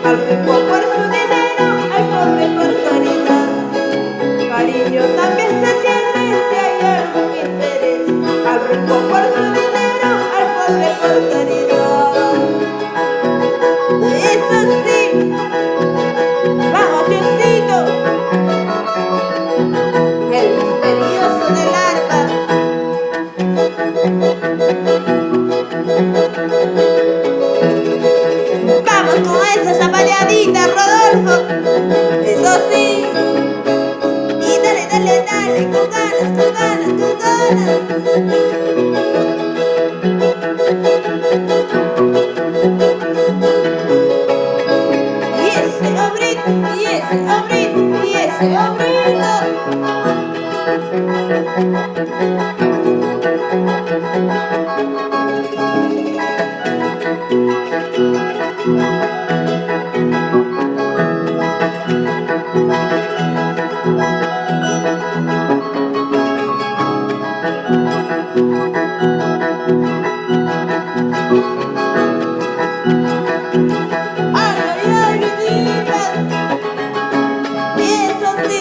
al rico por su dinero, al pobre por caridad. Cariño también se tiene si hay algún interés, al rico por su dinero, al pobre por caridad. Eso sí, vamos Diosito, el misterioso del arpa. Vamos con esa zapalladita, Rodolfo. Eso sí. Y dale, dale, dale, con ganas, con ganas, con ganas. Y ese hombrito, y ese hombrito, y ese hombrito. Ay, ay, ay, vidita. Y eso sí.